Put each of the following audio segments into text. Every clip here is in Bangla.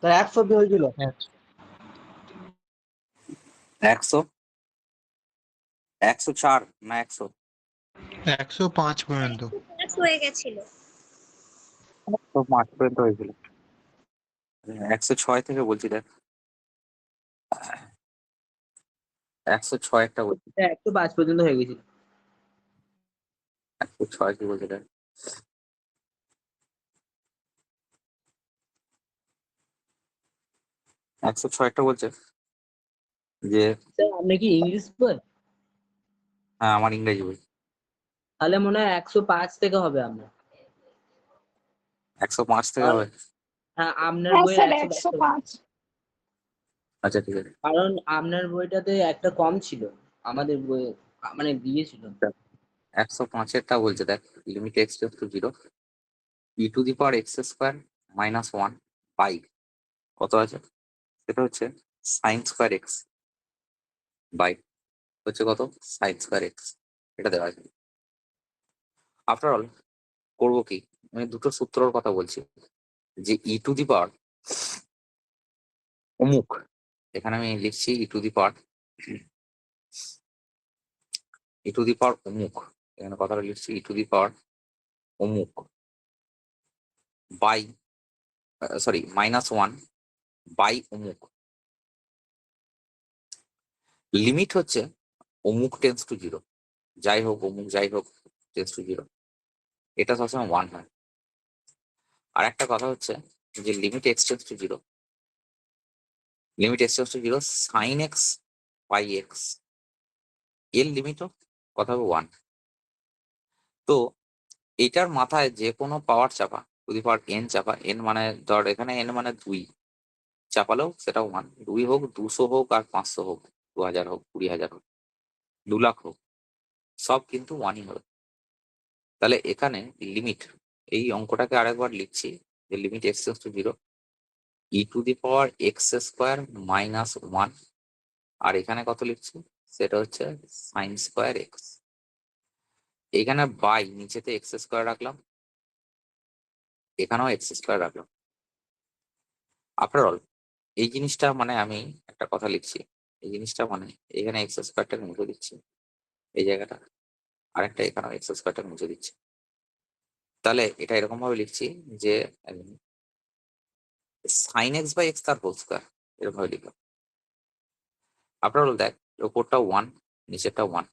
তার 100 অব্দি হয়েছিল। 100, 104 না 100? 105 পর্যন্ত। 105 হয়ে গেছিল। 105 পর্যন্ত হয়েছিল। 106 থেকে বলছি দেখ, 106 একটা বলছি, 105 পর্যন্ত হয়ে গেছিল। 106 কি বলছি দেখ, 106 একটা বলছে যে, স্যার আপনি কি ইংলিশ বই? হ্যাঁ আমার ইংরেজি বই। তাহলে মনে হয় 105 থেকে হবে আপনার। 105 থেকে হবে? হ্যাঁ আপনার হ্যাঁ বই স্যার 105 থেকে। 105। আচ্ছা ঠিক আছে। কারণ আপনার বইটাতে একটা কম ছিল, আমাদের বই মানে দিয়েছিল। 105-এরটা বলছে দেখ, limit x tends to 0, e to the power x square minus 1 by কত আছে, সেটা হচ্ছে সাইন স্কোয়ার এক্স বাই হচ্ছে কত, সাইন স্কোয়ার এক্স, এটা দেওয়া আছে। আফটার অল করবো কি, আমি দুটো সূত্রর কথা বলছি, যে ই টু দি পাওয়ার অমুক, এখানে আমি লিখছি ই টু দি পাওয়ার অমুক, এখানে কথাটা লিখছি ই টু দি পাওয়ার অমুক বাই সরি -1 বাই অমুক, লিমিট হচ্ছে অমুক টেন্স টু 0, যাই হোক অমুক যাই হোক টেন্স টু 0, এটা সবসময় 1 হয়। আর একটা কথা হচ্ছে যে limit x tends to 0, sine x by x এর লিমিটও কথা হবে 1। তো এটার মাথায় যে কোনো পাওয়ার চাপা, টু দি পাওয়ার n চাপা, n মানে ধর এখানে n মানে 2 চাপালেও সেটা 1, 2 হোক 200 হোক আর 500 হোক, 2000 হোক 20,000 হোক 2 লাখ হোক, সব কিন্তু 1ই হবে। তাহলে এখানে লিমিট, এই অঙ্কটাকে আরেকবার লিখছি, যে limit x tends to 0, e to the power x square minus 1, আর এখানে কত লিখছি, সেটা হচ্ছে সাইন স্কোয়ার এক্স। এখানে বাই নিচেতে এক্স স্কোয়ার রাখলাম, এখানেও এক্স স্কোয়ার রাখলাম। আফটার অল এই জিনিসটা মানে আমি একটা কথা লিখছি, এই জিনিসটা মানে এখানে এক্স স্কোয়ারটাকে মুছে দিচ্ছি এই জায়গাটা, আর একটা এখানেও এক্স স্কোয়ারটাকে মুছে দিচ্ছি। তাহলে এটা এরকম ভাবে লিখছি যে সাইন এক্স বাই এক্স তার হোল স্কোয়ার, এরকম ভাবে লিখলাম। আফটার অল দেখ, ওপরটা 1 নিচেরটা 1,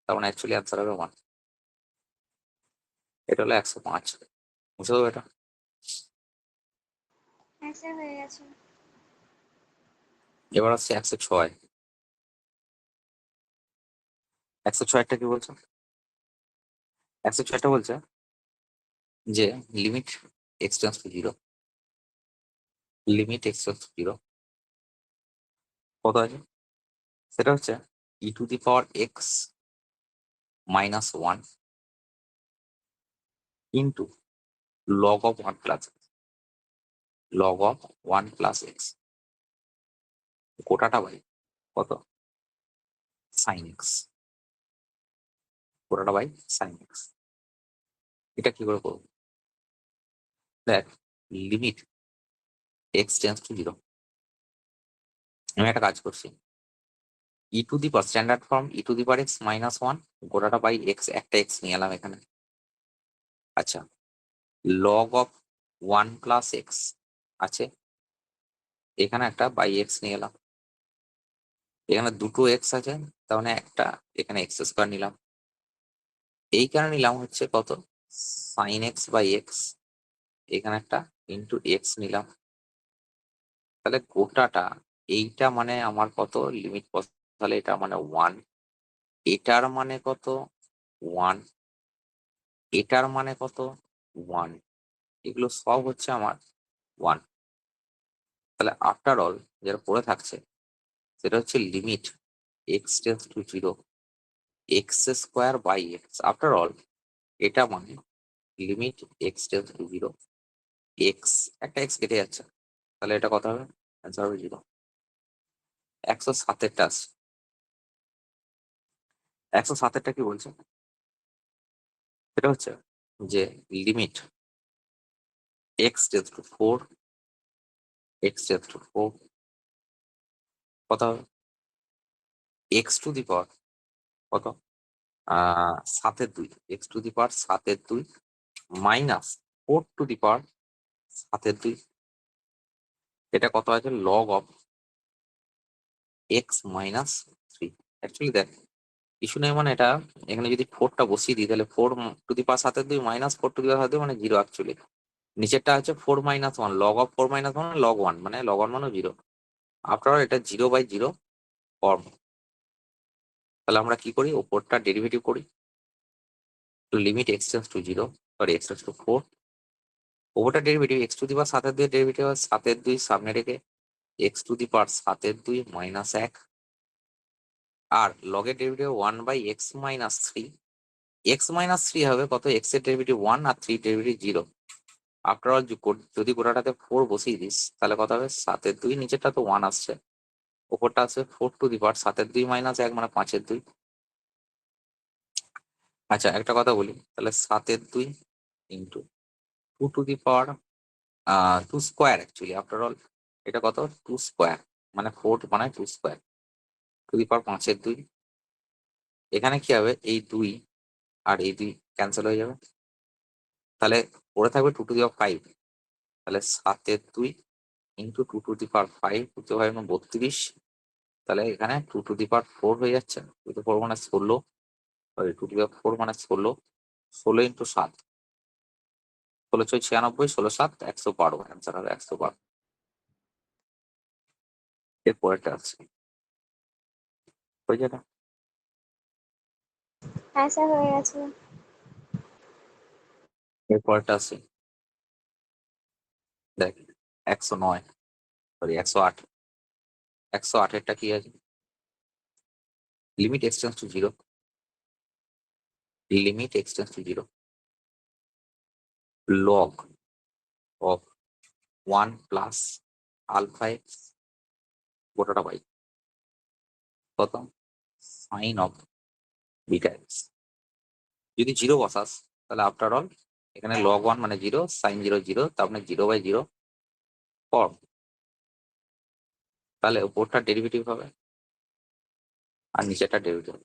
তার মানে অ্যাকচুয়ালি অ্যান্সার হবে 1। এটা হলো 105, বুঝতে দেবো এটা। অ্যান্সার হয়ে গেছে। এবার আসছে 106। 106টা কি বলছো? 106টা বলছে যে limit x tends to 0, limit x tends to 0 কত আছে, সেটা হচ্ছে e to the power x minus 1 into log of 1 plus log of 1 plus x, গোটাটা বাই কত, সাইন এক্স, গোটাটা বাই সাইন এক্স। এটা কি করে করবো দেখ, লিমিট এক্স টেন্স টু 0, আমি একটা কাজ করছি, e to the power standard form e to the power x minus 1 গোটাটা বাই এক্স, একটা এক্স নিয়ে এলাম এখানে। আচ্ছা, লগ অফ 1 প্লাস এক্স আছে, এখানে একটা বাই এক্স নিয়ে এলাম, এখানে দুটো এক্স আছে, তার মানে একটা এখানে এক্স স্কোয়ার নিলাম, এইখানে নিলাম হচ্ছে কত, সাইন এক্স বাই এক্স, এখানে একটা ইন্টু এক্স নিলাম। তাহলে গোটাটা এইটা মানে আমার কত লিমিট কত, তাহলে এটা মানে 1, এটার মানে কত 1, এটার মানে কত 1, এগুলো সব হচ্ছে আমার 1। তাহলে আফটার অল যেটা পড়ে থাকছে সেটা হচ্ছে limit x tends to 0, x square by x. After all এটা মানে limit x tends to 0, x একটা এক্স কেটে যাচ্ছে, তাহলে এটা কত হবে, অ্যান্সার হবে 0। 107-এরটা আসছে। 107-এরটা কি বলছে, সেটা হচ্ছে যে limit x tends to 4, x tends to 4 কত হবে এক্স টু দি পাওয়ার কত 7/2 x to the power 7/2 minus 4 to the power 7/2 এটা কত আছে log of x minus 3 actually দেখ কিছু নেই মানে এটা এখানে যদি 4টা বসিয়ে দিই তাহলে 4 to the power 7/2 minus 4 to the power 7/2 মানে 0 অ্যাকচুয়ালি নিচেরটা হচ্ছে 4 - 1 লগ অফ 4 - 1 লগ 1 মানে লগ 1 মানে 0 আফটার এটা 0/0 ফর্ম। তাহলে আমরা কি করি ওপরটা ডেরিভেটিভ করি limit x tends to 0 sorry x tends to 4 ওপরটা derivative x to the power 7/2 derivative 7/2 সামনে রেখে x to the power 7/2 minus 1 আর লগের ডেরিভেটিভ 1/x-3 x-3 হবে কত এক্স এর ডেরিভেটিভ 1 আর 3 ডেরিভেটিভ 0 আফটার অল যদি গোটাটাতে 4 বসিয়ে দিস তাহলে কত হবে 7/2 নিচেরটা তো 1 আসছে ওপরটা আছে 4 টু দি পাওয়ার 7/2 মাইনাস 1 মানে 5/2 আচ্ছা একটা কথা বলি তাহলে 7/2 into 2 two the power 2 square actually after all এটা কত 2 স্কোয়ার মানে 4 মানে 2 স্কোয়ার টু দি পাওয়ার 5/2 এখানে কি হবে এই 2 আর এই 2 ক্যান্সেল হয়ে যাবে তাহলে পড়ে থাকবে 2 টু দি পাওয়ার 5 তাহলে 7/2 ইন্টু 2 টু দি পাওয়ার 5 2 হয় 32 তাহলে এখানে 2 টু দি পাওয়ার 4 হয়ে যাচ্ছে 2 টু 4 মানে 16 সরি 2 টু দি পাওয়ার 4 মানে 16 ইন্টু 7 16 6 96 16 7 112 অ্যান্সার হবে 112 এর পরেরটা আছে হয়ে যাবে হ্যাঁ স্যার হয়ে গেছে। এর পরেরটা আছে দেখ 109 সরি 108 108 এরটা কি আছে limit x tends to 0 limit x tends to 0 log of 1 plus alpha x গোটাটা বাই কত সাইন অফ বিটা এক্স যদি 0 বসাস তাহলে আফটার অল এখানে log 1 মানে 0 সাইন 0 0 তার মানে 0/0 ফর্ম তাহলে উপরটা ডেরিভেটিভ হবে আর নিচেরটা ডেরিভেটিভ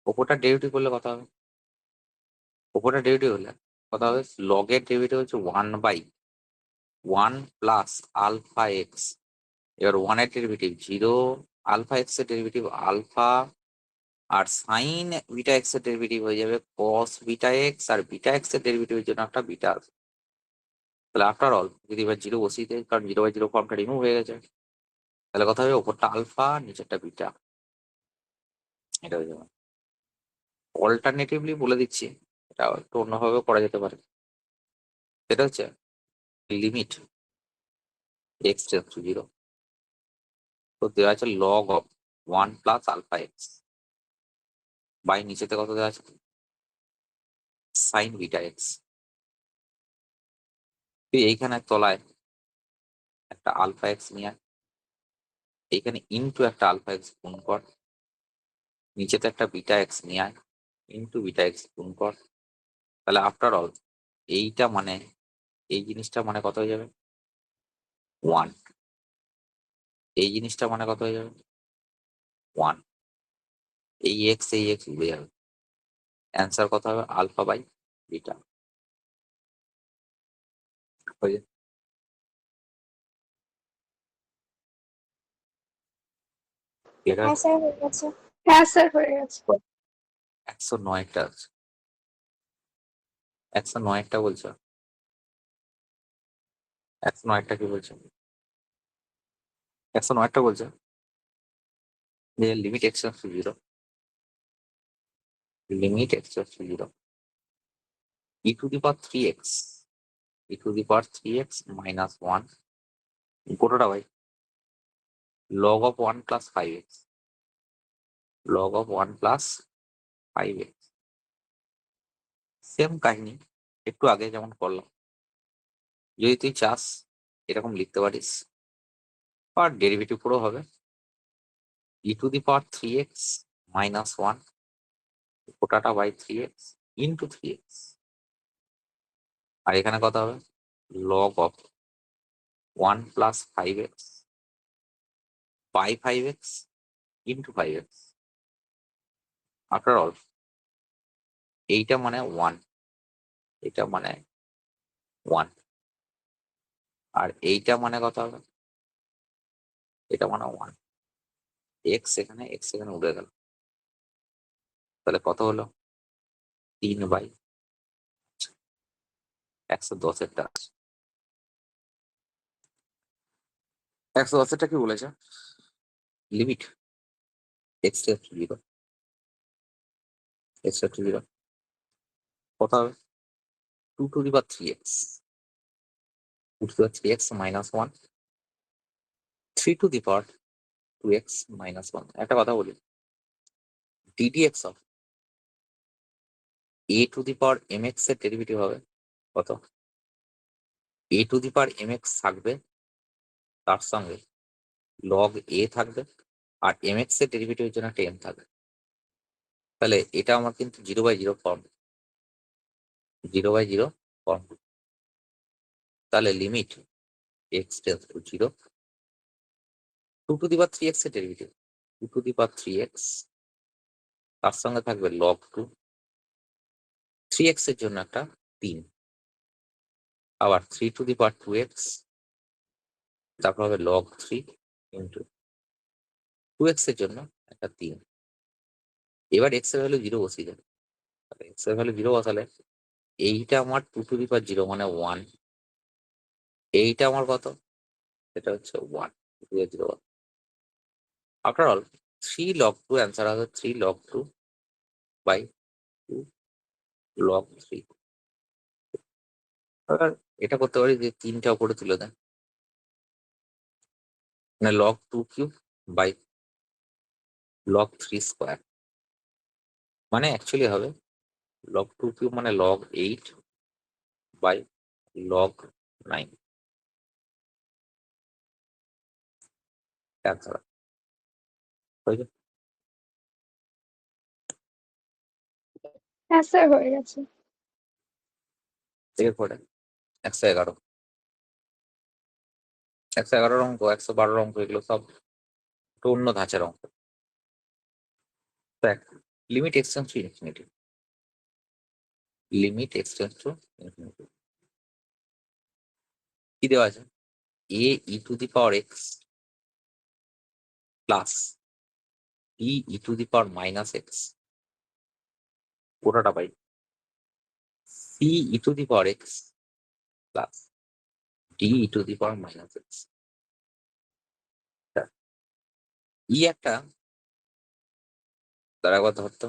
উপরটা ডেরিভেটিভ করলে কত হবে উপরটা ডেরিভেটিভ হলে কত হবে লগের ডেরিভেটিভ হচ্ছে 1/1 প্লাস আলফা এক্স এবার 1 এর ডেরিভেটিভ 0 আলফা এক্স এর ডেরিভেটিভ আলফা আর সাইন বিটা এক্স এর ডেরিভেটিভ হয়ে যাবে কস বিটা এক্স আর বিটা এক্স এর ডেরিভেটিভের জন্য একটা বিটা আছে তাহলে আফটার অল যদি এবার 0 বসিয়ে দেয় কারণ 0/0 ফর্মটা রিমুভ হয়ে গেছে তাহলে কথা হবে ওপরটা আলফা নিচেরটা বিটা এটা হয়ে যাবে অল্টারনেটিভলি বলে দিচ্ছি এটা একটু অন্যভাবে করা যেতে পারে সেটা হচ্ছে লিমিট এক্স টেন্স টু 0 তো দেওয়া আছে log of 1 plus alpha x by নিচেতে কত দেওয়া আছে সাইন বিটা এক্স তুই এইখানে তলায় একটা আলফা এক্স নিয়ে আয় এইখানে ইনটু একটা আলফা এক্স গুণ কর নিচেতে একটা বিটা এক্স নিয়ে আয় ইনটু বিটা এক্স গুণ কর তাহলে আফটার অল এইটা মানে এই জিনিসটা মানে কত হয়ে যাবে 1 এই জিনিসটা মানে কত হয়ে যাবে 1 এই এক্স উড়ে যাবে অ্যান্সার কত হবে আলফা বাই বিটা হয়ে যাবে clear হ্যাঁ আছে? স্যার হয়ে গেছে। 109টা আছে 109টা বলছো 109টা কি বলছো 109টা বলছো যে limit x tends to 0 limit x tends to 0 e to the power 3x e to the power 3x minus 1 গোটাটা ভাই log of 1 plus 5x log of 1 plus 5x same কাহিনী একটু আগে যেমন করলাম যদি তুই চাস এরকম লিখতে পারিস আর ডেরিভেটিভ পুরো হবে e to the power 3x minus 1 গোটাটা বাই 3x ইন্টু 3x আর এখানে কত হবে log of 1 plus 5x by 5x into 5x. After all, এইটা মানে 1, এটা মানে 1, আর এইটা মানে কত হবে? এটা মানে 1। x এখানে উড়ে গেল, তাহলে কত হলো? 3/110 আছে। 110 কি বলেছে? Limit x tends to 0, x tends to 0 কত হবে? 2 to the power 3x, 2 to the power 3x minus 1, 3 to the power 2x minus 1. একটা কথা বলি, ddx of a to the power mx এর ডেরিভেটিভ হবে কত? a to the power mx থাকবে, তার সঙ্গে log a থাকবে, আর mx এর ডেরিভেটিভের জন্য 10 থাকবে। তাহলে এটা আমার কিন্তু 0/0 ফর্ম, 0/0 ফর্ম। তাহলে limit x tends to 0, 2 to the power 3x এর derivative 2 to the power 3x, তার সঙ্গে থাকবে log 2, 3x এর জন্য একটা 3, আবার 3 to the power 2x, তারপর হবে log 3 ইন্টু 2x এর জন্য একটা 3। এবার x এর ভ্যালু 0 বসিয়ে যাবে, x এর ভ্যালু 0 বসালে এইটা আমার 2 to the power 0 মানে 1, এইটা আমার কত? এটা হচ্ছে 1, 2 to the 0। After all 3 log 2 answer হবে 3 log 2 বাই 2 log 3। এবার এটা করতে পারি যে 3টা উপরে তুলে দেন, মানে log 2 cube by log 3 square, মানে অ্যাকচুয়ালি হবে log 2 কিউব মানে log 8 বাই log 9 অ্যান্সার হয়ে যাবে। হ্যাঁ স্যার হয়ে গেছে। এরপরে 111, 111 অঙ্ক, 112 অঙ্ক, এগুলো সব একটু অন্য ধাঁচের অঙ্ক। দেখ, limit এক্সটেন্স to infinity, limit এক্সটেন্স to infinity কি দেওয়া আছে? a e to the power x plus b e to the power minus x, পুরোটা পাই c e to the power x plus d e to the power minus x। ই একটা, তার একবার ধরতো,